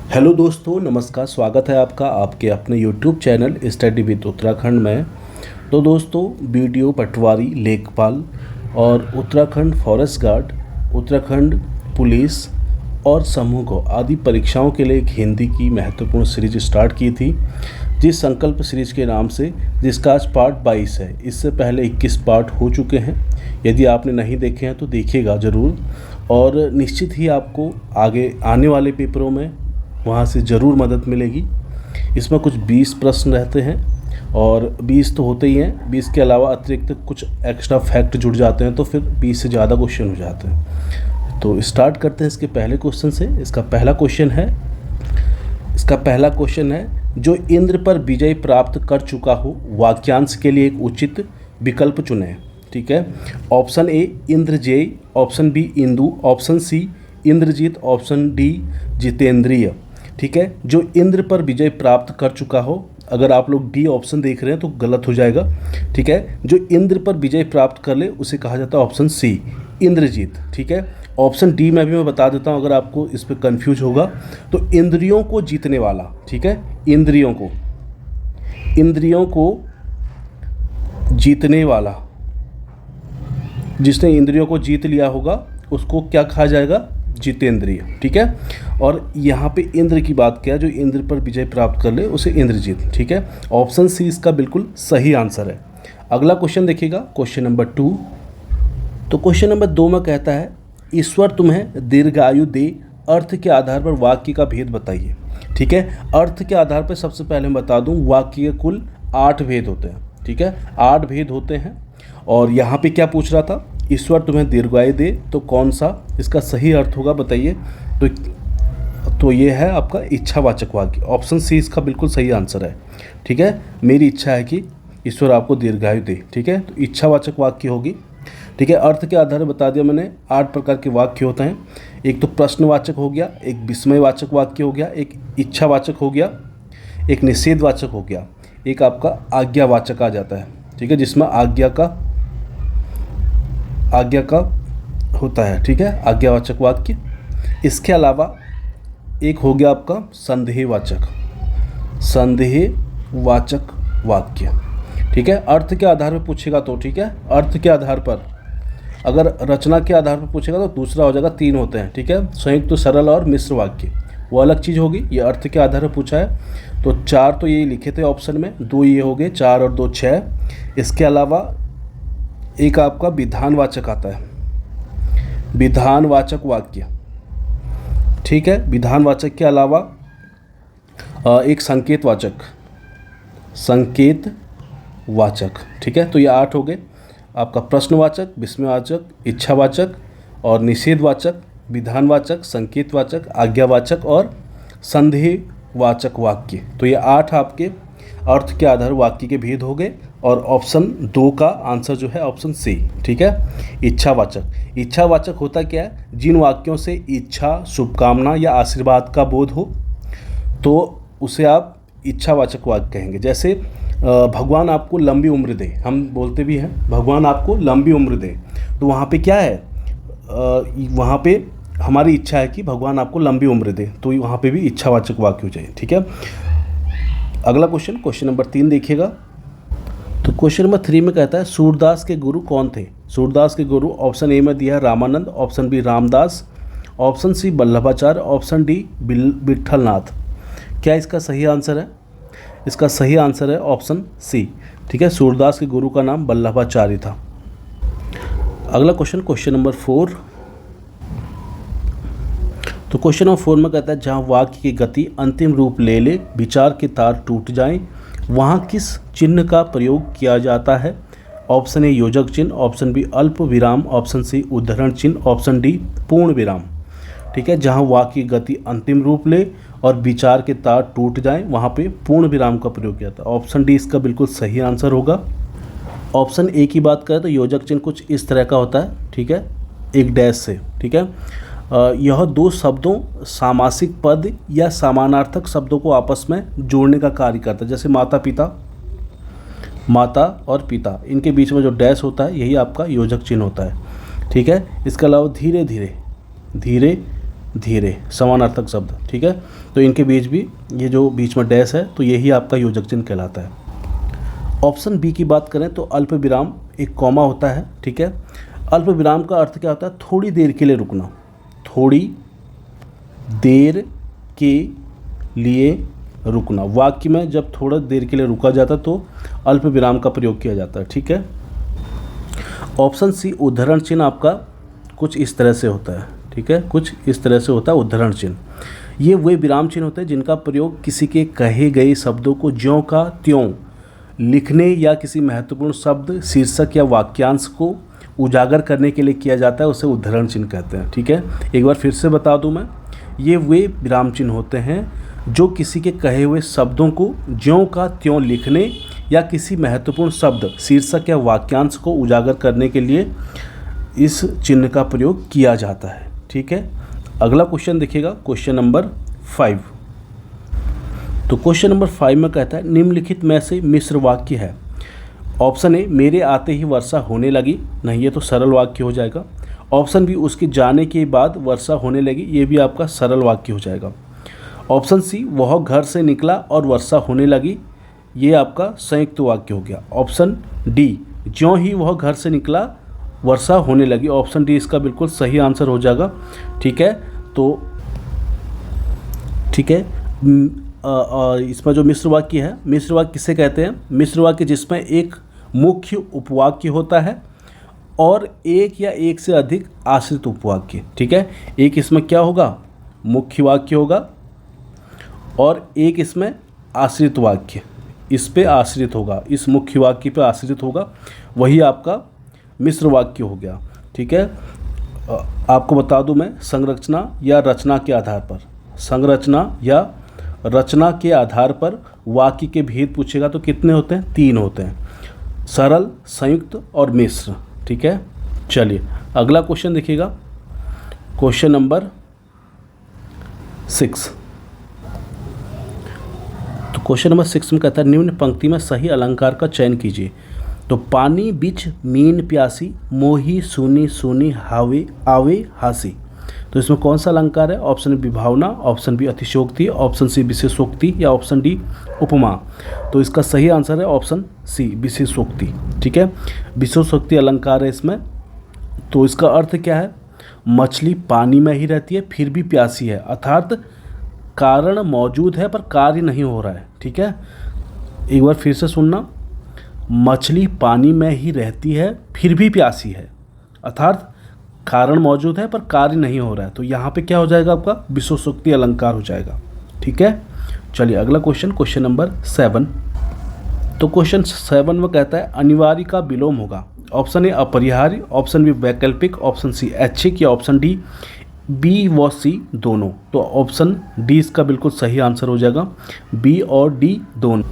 Hello दोस्तों, नमस्कार। स्वागत है आपका आपके अपने YouTube channel study with Uttarakhand में। तो दोस्तों, बीडीओ पटवारी, लेखपाल और Uttarakhand forest guard, Uttarakhand police और समूह आदि परीक्षाओं के लिए एक हिंदी की महत्वपूर्ण सीरीज स्टार्ट की थी, जिस संकल्प सीरीज के नाम से, जिसका आज पार्ट 22 है। इससे पहले 21 पार्ट हो चुके हैं। यदि आपने नहीं देखे हैं तो देखिएगा ज़रूर, और निश्चित ही आपको आगे आने वाले पेपरों में वहाँ से ज़रूर मदद मिलेगी। इसमें कुछ 20 प्रश्न रहते हैं, और 20 तो होते ही हैं। 20 के अलावा अतिरिक्त कुछ एक्स्ट्रा फैक्ट जुड़ जाते हैं, तो फिर 20 से ज़्यादा क्वेश्चन हो जाते हैं। तो स्टार्ट करते हैं इसके पहले क्वेश्चन से। इसका पहला क्वेश्चन है, जो इंद्र पर विजय प्राप्त कर चुका हो, वाक्यांश के लिए एक उचित विकल्प चुनें। ठीक है। ऑप्शन ए इंद्रजेय, ऑप्शन बी इंदु, ऑप्शन सी इंद्रजीत, ऑप्शन डी जितेंद्रिय। ठीक है। जो इंद्र पर विजय प्राप्त कर चुका हो, अगर आप लोग डी ऑप्शन देख रहे हैं तो गलत हो जाएगा। ठीक है। जो इंद्र पर विजय प्राप्त कर ले उसे कहा जाता है ऑप्शन सी इंद्रजीत। ठीक है। ऑप्शन डी में भी मैं बता देता हूं, अगर आपको इस पर कंफ्यूज होगा तो इंद्रियों को जीतने वाला। ठीक है। इंद्रियों को जीतने वाला, जिसने इंद्रियों को जीत लिया होगा उसको क्या कहा जाएगा? जितेंद्रिय। ठीक है। और यहाँ पे इंद्र की बात किया, जो इंद्र पर विजय प्राप्त कर ले उसे इंद्रजीत। ठीक है। ऑप्शन सी इसका बिल्कुल सही आंसर है। अगला क्वेश्चन देखिएगा, क्वेश्चन नंबर 2। तो क्वेश्चन नंबर 2 में कहता है, ईश्वर तुम्हें दीर्घायु दे, अर्थ के आधार पर वाक्य का भेद बताइए। ठीक है। अर्थ के आधार पर सबसे पहले मैं बता दूं, वाक्य के कुल 8 भेद होते हैं। ठीक है। 8 भेद होते हैं। और यहाँ पे क्या पूछ रहा था? ईश्वर तुम्हें दीर्घायु दे, तो कौन सा इसका सही अर्थ होगा बताइए। तो ये है आपका इच्छावाचक वाक्य। ऑप्शन सी इसका बिल्कुल सही आंसर है। ठीक है। मेरी इच्छा है कि ईश्वर आपको दीर्घायु दे। ठीक है। तो इच्छावाचक वाक्य होगी। ठीक है। अर्थ के आधार पर बता दिया मैंने, 8 प्रकार के वाक्य होते हैं। एक तो प्रश्नवाचक हो गया, एक विस्मयवाचक वाक्य हो गया, एक इच्छावाचक हो गया, एक निषेधवाचक हो गया, एक आपका आज्ञावाचक आ जाता है। ठीक है। जिसमें आज्ञा का होता है। ठीक है। आज्ञावाचक वाक्य। इसके अलावा एक हो गया आपका संदेहवाचक वाक्य। ठीक है। अर्थ के आधार पर पूछेगा तो, ठीक है, अर्थ के आधार पर। अगर रचना के आधार पर पूछेगा तो दूसरा हो जाएगा। 3 होते हैं। ठीक है। संयुक्त, सरल और मिश्र वाक्य, वो अलग चीज़ होगी। ये अर्थ के आधार पर पूछा है तो 4 तो ये लिखे थे ऑप्शन में, 2 ये हो गए, 4 और 2 6। इसके अलावा एक आपका विधानवाचक आता है, विधानवाचक वाक्य। ठीक है। विधानवाचक के अलावा एक संकेतवाचक। ठीक है। तो ये 8 हो गए आपका, प्रश्नवाचक, विस्मयवाचक, इच्छावाचक और निषेधवाचक, विधानवाचक, संकेतवाचक, आज्ञावाचक और संदेहवाचक वाक्य। तो ये 8 आपके अर्थ के आधार वाक्य के भेद हो गए। और ऑप्शन 2 का आंसर जो है ऑप्शन सी। ठीक है। इच्छावाचक होता क्या है? जिन वाक्यों से इच्छा, शुभकामना या आशीर्वाद का बोध हो तो उसे आप इच्छावाचक वाक्य कहेंगे। जैसे भगवान आपको लंबी उम्र दे, हम बोलते भी हैं भगवान आपको लंबी उम्र दे, तो वहाँ पे क्या है? वहाँ पे हमारी इच्छा है कि भगवान आपको लंबी उम्र दे, तो वहाँ पे भी इच्छावाचक वाक्य हो जाए। ठीक है। अगला क्वेश्चन नंबर 3 देखिएगा। तो क्वेश्चन नंबर 3 में कहता है, सूरदास के गुरु कौन थे? सूरदास के गुरु ऑप्शन ए में दिया है Ramanand, option B Ramdas, option C Vallabhacharya, option D Vitthalnath. क्या इसका सही आंसर है? इसका सही आंसर है ऑप्शन सी। ठीक है। सूरदास के गुरु का नाम वल्लभाचार्य था। अगला क्वेश्चन नंबर 4। तो क्वेश्चन नंबर 4 में कहता है, जहाँ वाक्य की गति अंतिम रूप ले ले, विचार के तार टूट जाएं, वहाँ किस चिन्ह का प्रयोग किया जाता है? ऑप्शन ए योजक चिन्ह, ऑप्शन बी अल्प विराम, ऑप्शन सी उद्धरण चिन्ह, ऑप्शन डी पूर्ण विराम। ठीक है। जहाँ वाक्य की गति अंतिम रूप ले और विचार के तार टूट जाएं, वहाँ पे पूर्ण विराम का प्रयोग किया जाता है। ऑप्शन डी इसका बिल्कुल सही आंसर होगा। ऑप्शन ए की बात करें तो योजक चिन्ह कुछ इस तरह का होता है। ठीक है। एक डैश से। ठीक है। यह 2 शब्दों, सामासिक पद या समानार्थक शब्दों को आपस में जोड़ने का कार्य करता है। जैसे माता और पिता, इनके बीच में जो डैश होता है यही आपका योजक चिन्ह होता है। ठीक है। इसके अलावा धीरे धीरे, समानार्थक शब्द। ठीक है, तो इनके बीच भी ये जो बीच में डैश है तो यही आपका योजक चिन्ह कहलाता है। ऑप्शन बी की बात करें तो अल्प विराम एक कॉमा होता है। ठीक है, अल्प विराम का अर्थ क्या होता है? थोड़ी देर के लिए रुकना, थोड़ी देर के लिए रुकना। वाक्य में जब थोड़ा देर के लिए रुका जाता है तो अल्प विराम का प्रयोग किया जाता है। ठीक है, ऑप्शन सी उद्धरण चिन्ह आपका कुछ इस तरह से होता है। ठीक है, कुछ इस तरह से होता है उद्धरण चिन्ह। ये वे विराम चिन्ह होते हैं जिनका प्रयोग किसी के कहे गए शब्दों को ज्यों का त्यों लिखने या किसी महत्वपूर्ण शब्द, शीर्षक या वाक्यांश को उजागर करने के लिए किया जाता है, उसे उद्धरण चिन्ह कहते हैं। ठीक है, एक बार फिर से बता दूं मैं, ये वे विराम चिन्ह होते हैं जो किसी के कहे हुए शब्दों को ज्यों का त्यों लिखने या किसी महत्वपूर्ण शब्द, शीर्षक या वाक्यांश को उजागर करने के लिए इस चिन्ह का प्रयोग किया जाता है। ठीक है, अगला क्वेश्चन देखिएगा, क्वेश्चन नंबर 5। तो क्वेश्चन नंबर 5 में कहता है निम्नलिखित में से मिश्र वाक्य है। ऑप्शन ए मेरे आते ही वर्षा होने लगी, नहीं ये तो सरल वाक्य हो जाएगा। ऑप्शन बी उसके जाने के बाद वर्षा होने लगी, ये भी आपका सरल वाक्य हो जाएगा। ऑप्शन सी वह घर से निकला और वर्षा होने लगी, ये आपका संयुक्त वाक्य हो गया। ऑप्शन डी ज्यों ही वह घर से निकला वर्षा होने लगी, ऑप्शन डी इसका बिल्कुल सही आंसर हो जाएगा। ठीक है, तो ठीक है, इसमें जो मिश्र वाक्य है, मिश्र वाक्य किसे कहते हैं? मिश्र वाक्य जिसमें एक मुख्य उपवाक्य होता है और एक या एक से अधिक आश्रित उपवाक्य। ठीक है, एक इसमें क्या होगा? मुख्य वाक्य होगा और एक इसमें आश्रित वाक्य, इस पे आश्रित होगा, इस मुख्य वाक्य पे आश्रित होगा, वही आपका मिश्र वाक्य हो गया। ठीक है, आपको बता दूं मैं, संरचना या रचना के आधार पर, संरचना या रचना के आधार पर वाक्य के भेद पूछेगा तो कितने होते हैं? 3 होते हैं, सरल, संयुक्त और मिश्र। ठीक है, चलिए अगला क्वेश्चन देखिएगा, क्वेश्चन नंबर 6। तो क्वेश्चन नंबर 6 में कहता है निम्न पंक्ति में सही अलंकार का चयन कीजिए। तो पानी बिच मीन प्यासी, मोही सूनी सूनी हावे आवे हासी। तो इसमें कौन सा अलंकार है? ऑप्शन बी भावना, ऑप्शन बी अतिशोक्ति, ऑप्शन सी विशेषोक्ति या ऑप्शन डी उपमा। तो इसका सही आंसर है ऑप्शन सी विशेषोक्ति। ठीक है, विशेषोक्ति अलंकार है इसमें। तो इसका अर्थ क्या है? मछली पानी में ही रहती है फिर भी प्यासी है, अर्थात कारण मौजूद है पर कार्य नहीं हो रहा है। ठीक है, एक बार फिर से सुनना, मछली पानी में ही रहती है फिर भी प्यासी है, अर्थात कारण मौजूद है पर कार्य नहीं हो रहा है। तो यहाँ पे क्या हो जाएगा? आपका विशेषोक्ति अलंकार हो जाएगा। ठीक है, चलिए अगला क्वेश्चन, क्वेश्चन नंबर 7। तो क्वेश्चन 7 में कहता है अनिवार्य का विलोम होगा। ऑप्शन ए अपरिहार्य, ऑप्शन बी वैकल्पिक, ऑप्शन सी ऐच्छिक या ऑप्शन डी बी व सी दोनों। तो ऑप्शन डी इसका बिल्कुल सही आंसर हो जाएगा, बी और डी दोनों।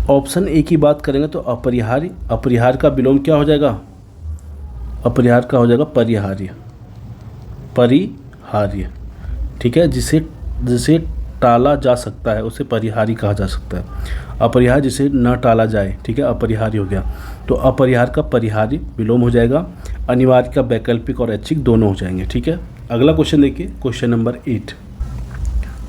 ऑप्शन ए की बात करेंगे तो अपरिहार्य, अपरिहार्य का विलोम क्या हो जाएगा? अपरिहार्य का हो जाएगा परिहार्य, परिहार्य। ठीक है, जिसे टाला जा सकता है उसे परिहार्य कहा जा सकता है। अपरिहार्य जिसे न टाला जाए, ठीक है, अपरिहार्य हो गया। तो अपरिहार्य का परिहार्य विलोम हो जाएगा, अनिवार्य का वैकल्पिक और ऐच्छिक दोनों हो जाएंगे। ठीक है, अगला क्वेश्चन देखिए, क्वेश्चन नंबर 8।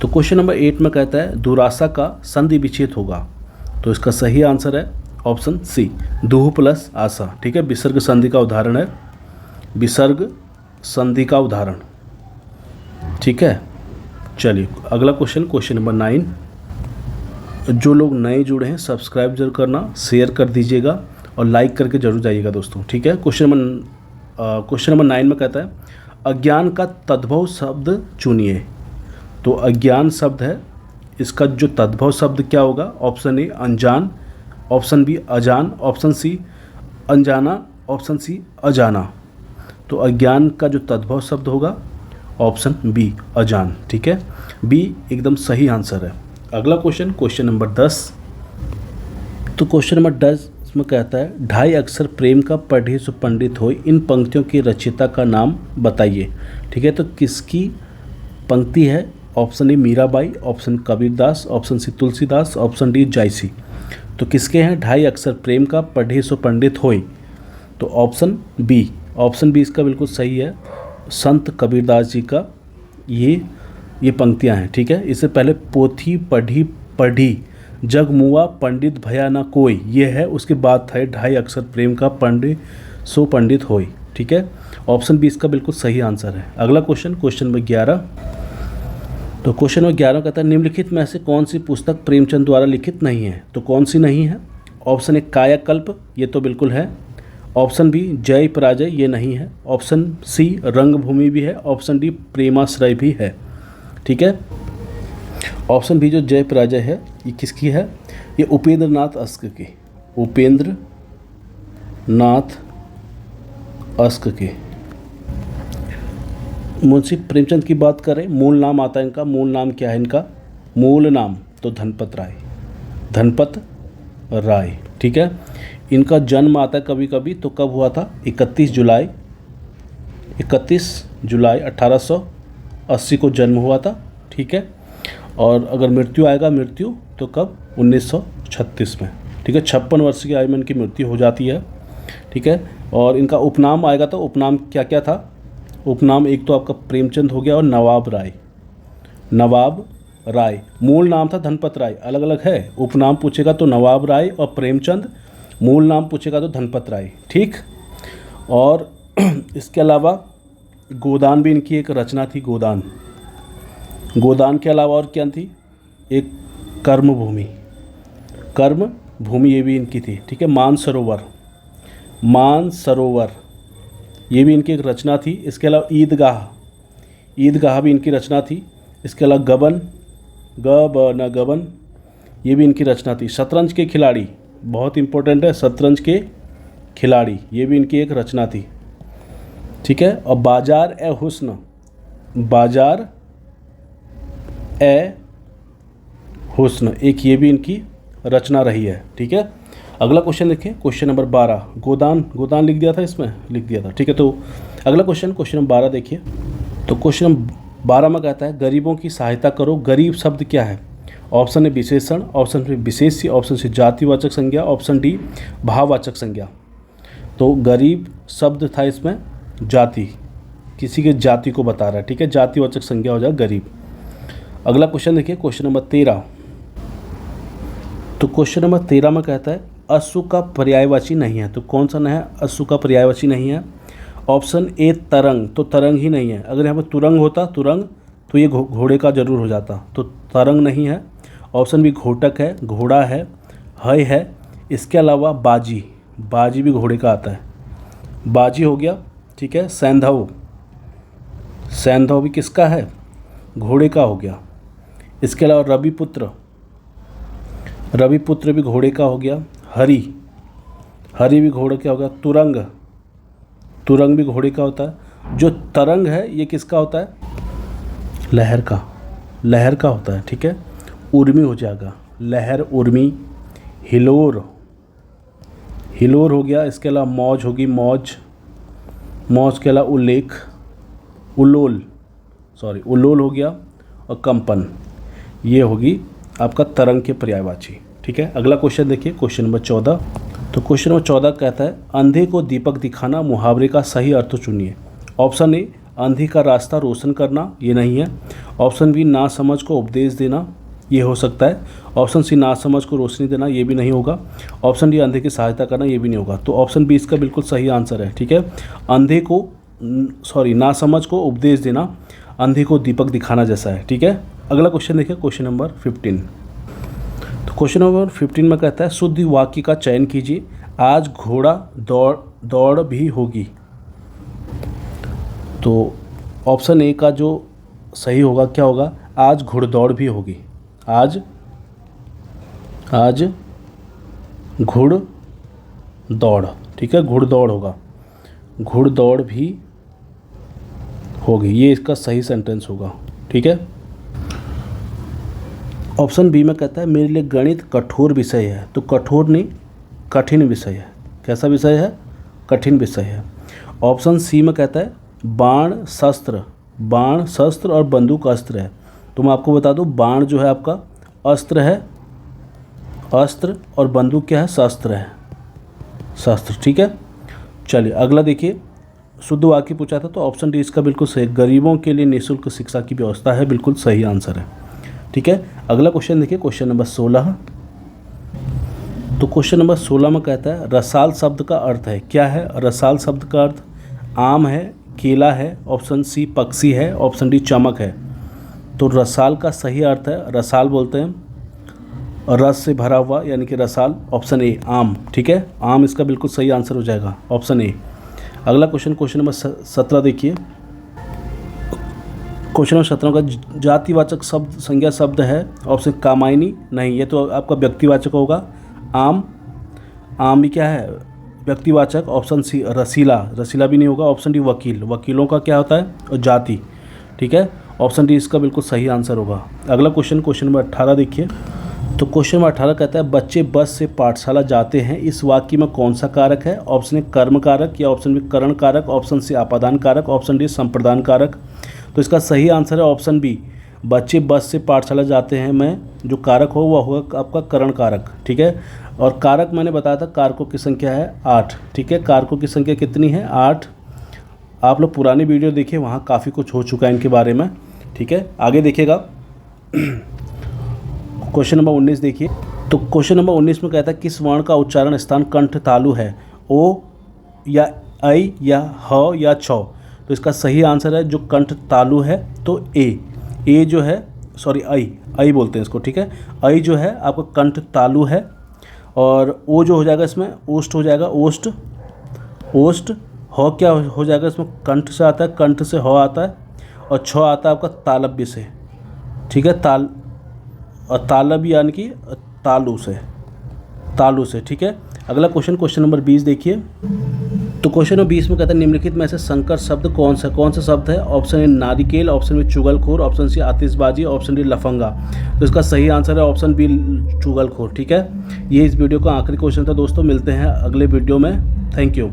तो क्वेश्चन नंबर 8 में कहता है दुराशा का संधि विच्छेद होगा। तो इसका सही आंसर है ऑप्शन सी दुह प्लस आशा। ठीक है, विसर्ग संधि का उदाहरण है, विसर्ग संधि का उदाहरण। ठीक है, चलिए अगला क्वेश्चन, क्वेश्चन नंबर 9। जो लोग नए जुड़े हैं सब्सक्राइब जरूर करना, शेयर कर दीजिएगा और लाइक करके जरूर जाइएगा दोस्तों। ठीक है, क्वेश्चन नंबर 9 में कहता है अज्ञान का तद्भव शब्द चुनिए। तो अज्ञान शब्द है, इसका जो तद्भव शब्द क्या होगा? ऑप्शन ए अनजान, ऑप्शन बी अजान, ऑप्शन सी अनजाना, ऑप्शन सी अजाना। तो अज्ञान का जो तद्भव शब्द होगा ऑप्शन बी अजान। ठीक है, बी एकदम सही आंसर है। अगला क्वेश्चन, क्वेश्चन नंबर 10। तो क्वेश्चन नंबर 10 में कहता है ढाई अक्षर प्रेम का पढ़े सो पंडित होए, इन पंक्तियों के रचयिता का नाम बताइए। ठीक है, तो किसकी पंक्ति है? Option A Mirabai, option Kabirdas, option C Tulsidas, option D Jayasi. तो किसके हैं ढाई अक्षर प्रेम का पढ़े सो पंडित होए? तो ऑप्शन बी इसका बिल्कुल सही है, संत कबीरदास जी का ये पंक्तियाँ हैं, ठीक है। इससे पहले पोथी पढ़ी पढ़ी जग मुआ पंडित भया ना कोई, ये है। उसके बाद था 2.5 अक्षर प्रेम का पंडित सो पंडित होई, ठीक है। ऑप्शन बी इसका बिल्कुल सही आंसर है। अगला क्वेश्चन नंबर 11। तो क्वेश्चन नंबर 11 कहता है निम्नलिखित में से कौन सी पुस्तक प्रेमचंद द्वारा लिखित नहीं है। तो कौन सी नहीं है? ऑप्शन ए कायाकल्प, ये तो बिल्कुल है। ऑप्शन बी जय पराजय, ये नहीं है। ऑप्शन सी रंगभूमि भी है। ऑप्शन डी प्रेमाश्रय भी है, ठीक है। ऑप्शन बी जो जय पराजय है ये किसकी है? ये उपेंद्र नाथ अस्क की, उपेंद्र नाथ अस्क की। मुंशी प्रेमचंद की बात करें, मूल नाम आता है इनका, मूल नाम क्या है इनका? मूल नाम तो धनपत राय, धनपत राय, ठीक है। इनका जन्म आता है कभी कभी, तो कब हुआ था? 31 जुलाई 1880 को जन्म हुआ था, ठीक है। और अगर मृत्यु आएगा, मृत्यु तो कब? 1936 में, ठीक है। 56 वर्ष की आयु में इनकी मृत्यु हो जाती है, ठीक है। और इनका उपनाम आएगा, तो उपनाम क्या क्या था? उपनाम एक तो आपका प्रेमचंद हो गया और नवाब राय, नवाब राय। मूल नाम था धनपत राय, अलग अलग है। उपनाम पूछेगा तो नवाब राय और प्रेमचंद, मूल नाम पूछेगा तो धनपत राय, ठीक। और इसके अलावा गोदान भी इनकी एक रचना थी, गोदान। गोदान के अलावा और क्या थी? एक कर्मभूमि, कर्मभूमि ये भी इनकी थी, ठीक है। मानसरोवर, मानसरोवर ये भी इनकी एक रचना थी। इसके अलावा ईदगाह, ईदगाह भी इनकी रचना थी। इसके अलावा गबन, गबन ये भी इनकी रचना थी। शतरंज के खिलाड़ी, बहुत इंपॉर्टेंट है, शतरंज के खिलाड़ी ये भी इनकी एक रचना थी, ठीक है। और बाजार ए हुस्न, बाजार ए हुस्न एक ये भी इनकी रचना रही है, ठीक है। अगला क्वेश्चन देखिए, क्वेश्चन नंबर 12। गोदान लिख दिया था, इसमें लिख दिया था, ठीक है। तो अगला क्वेश्चन नंबर 12 देखिए। तो क्वेश्चन नंबर 12 में कहता है गरीबों की सहायता करो। गरीब शब्द क्या है? ऑप्शन ए विशेषण, ऑप्शन बी विशेष्य, ऑप्शन सी जातिवाचक संज्ञा, ऑप्शन डी भाववाचक संज्ञा। तो गरीब शब्द था इसमें जाति, किसी के जाति को बता रहा है, ठीक है। जातिवाचक संज्ञा हो जाए गरीब। अगला क्वेश्चन देखिए, क्वेश्चन नंबर 13। तो क्वेश्चन नंबर 13 में कहता है अश्व का पर्यायवाची नहीं है। तो कौन सा नहीं है? अश्व का पर्यायवाची नहीं है। ऑप्शन ए तरंग, तो तरंग ही नहीं है। अगर यहाँ पर तुरंग होता, तुरंग, तो ये घोड़े का जरूर हो जाता, तो तरंग नहीं है। ऑप्शन बी घोटक है, घोड़ा है, हय है। इसके अलावा बाजी, बाजी भी घोड़े का आता है, बाजी हो गया, ठीक है। सैंधव, सैंधव भी किसका है? घोड़े का हो गया। इसके अलावा रविपुत्र, रविपुत्र भी घोड़े का हो गया। हरि, हरि भी घोड़े का हो गया। तुरंग, तुरंग भी घोड़े का होता है। जो तरंग है ये किसका होता है? लहर का, लहर का होता है, ठीक है। उर्मी हो जाएगा, लहर, उर्मी। हिलोर, हिलोर हो गया। इसके अलावा मौज होगी, मौज, मौज के अलावा उल्लेख, उल्लोल, उल्लोल हो गया। और कंपन, ये होगी आपका तरंग के पर्यायवाची, ठीक है। अगला क्वेश्चन देखिए, क्वेश्चन नंबर 14। तो क्वेश्चन नंबर 14 कहता है अंधे को दीपक दिखाना, मुहावरे का सही अर्थ चुनिए। ऑप्शन ए अंधे का रास्ता रोशन करना, ये नहीं है। ऑप्शन बी ना समझ को उपदेश देना, ये हो सकता है। ऑप्शन सी ना समझ को रोशनी देना, ये भी नहीं होगा। ऑप्शन डी अंधे की सहायता करना, ये भी नहीं होगा। तो ऑप्शन बी इसका बिल्कुल सही आंसर है, ठीक है। अंधे को ना समझ को उपदेश देना, अंधे को दीपक दिखाना जैसा है, ठीक है। अगला क्वेश्चन देखिए, क्वेश्चन नंबर 15। तो क्वेश्चन नंबर 15 में कहता है शुद्ध वाक्य का चयन कीजिए। आज घोड़ा दौड़ भी होगी। तो ऑप्शन ए का जो सही होगा क्या होगा? आज घुड़दौड़ भी होगी। आज घुड़दौड़, ठीक है, घुड़दौड़ होगा, घुड़दौड़ भी होगी, ये इसका सही सेंटेंस होगा, ठीक है। ऑप्शन बी में कहता है मेरे लिए गणित कठोर विषय है। तो कठोर नहीं, कठिन विषय है। कैसा विषय है? कठिन विषय है। ऑप्शन सी में कहता है बाण शस्त्र और बंदूक अस्त्र है। तो मैं आपको बता दूं, बाण जो है आपका अस्त्र है, अस्त्र, और बंदूक क्या है? शस्त्र है, शस्त्र, ठीक है। चलिए अगला देखिए, शुद्ध वाक्य पूछा था तो ऑप्शन डी इसका बिल्कुल सही, गरीबों के लिए निःशुल्क शिक्षा की व्यवस्था है, बिल्कुल सही आंसर है। ठीक है, अगला क्वेश्चन देखिए, क्वेश्चन नंबर 16। तो क्वेश्चन नंबर 16 में कहता है रसाल शब्द का अर्थ है, क्या है रसाल शब्द का अर्थ? आम है, केला है, ऑप्शन सी पक्षी है, ऑप्शन डी चमक है। तो रसाल का सही अर्थ है, रसाल बोलते हैं रस से भरा हुआ, यानी कि रसाल, ऑप्शन ए आम। ठीक है, आम इसका बिल्कुल सही आंसर हो जाएगा, ऑप्शन ए। अगला क्वेश्चन, क्वेश्चन नंबर 17 देखिए। क्वेश्चन नंबर 17 का जातिवाचक शब्द संज्ञा शब्द है, ऑप्शन कामायनी, नहीं ये तो आपका व्यक्तिवाचक होगा। आम, आम भी क्या है व्यक्तिवाचक, ऑप्शन सी रसीला, रसीला भी नहीं होगा, ऑप्शन डी वकील, वकीलों का क्या होता है और जाति। ठीक है, ऑप्शन डी इसका बिल्कुल सही आंसर होगा। अगला क्वेश्चन, क्वेश्चन नंबर 18 देखिए। तो क्वेश्चन नंबर 18 कहता है बच्चे बस से पाठशाला जाते हैं, इस वाक्य में कौन सा कारक है? ऑप्शन ए कर्म कारक, या ऑप्शन बी करण कारक, ऑप्शन सी आपादान कारक, ऑप्शन डी संप्रदान कारक। तो इसका सही आंसर है ऑप्शन बी, बच्चे बस से पाठशाला जाते हैं में जो कारक हो वह होगा आपका करण कारक। ठीक है, और कारक मैंने बताया था कारकों की संख्या है 8। ठीक है, कारकों की संख्या कितनी है? 8। आप लोग पुरानी वीडियो देखिए, वहाँ काफ़ी कुछ हो चुका है इनके बारे में। ठीक है, आगे देखिएगा। क्वेश्चन नंबर 19 देखिए। तो क्वेश्चन नंबर 19 में कहता है किस वर्ण का उच्चारण स्थान कंठ तालु है? ओ या ऐ या ह या छ। तो इसका सही आंसर है जो कंठ तालु है तो ए जो है, सॉरी ऐ बोलते हैं इसको। ठीक है, ऐ जो है आपका कंठ तालु है, और ओ जो हो जाएगा इसमें ओष्ठ हो जाएगा, ओष्ठ। ह क्या हो जाएगा इसमें? कंठ से आता है, कंठ से ह आता है, और छ आता है आपका तालव्य से। ठीक है, और तालब यानी कि तालु से। ठीक है, अगला क्वेश्चन, क्वेश्चन नंबर 20 देखिए। तो क्वेश्चन नंबर 20 में कहता है निम्नलिखित में से संकर शब्द कौन सा शब्द है? ऑप्शन ए नारिकेल, ऑप्शन बी चुगलखोर, ऑप्शन सी आतिशबाजी, ऑप्शन डी लफंगा। तो इसका सही आंसर है ऑप्शन बी चुगलखोर। ठीक है, ये इस वीडियो का आखिरी क्वेश्चन था दोस्तों, मिलते हैं अगले वीडियो में। Thank you.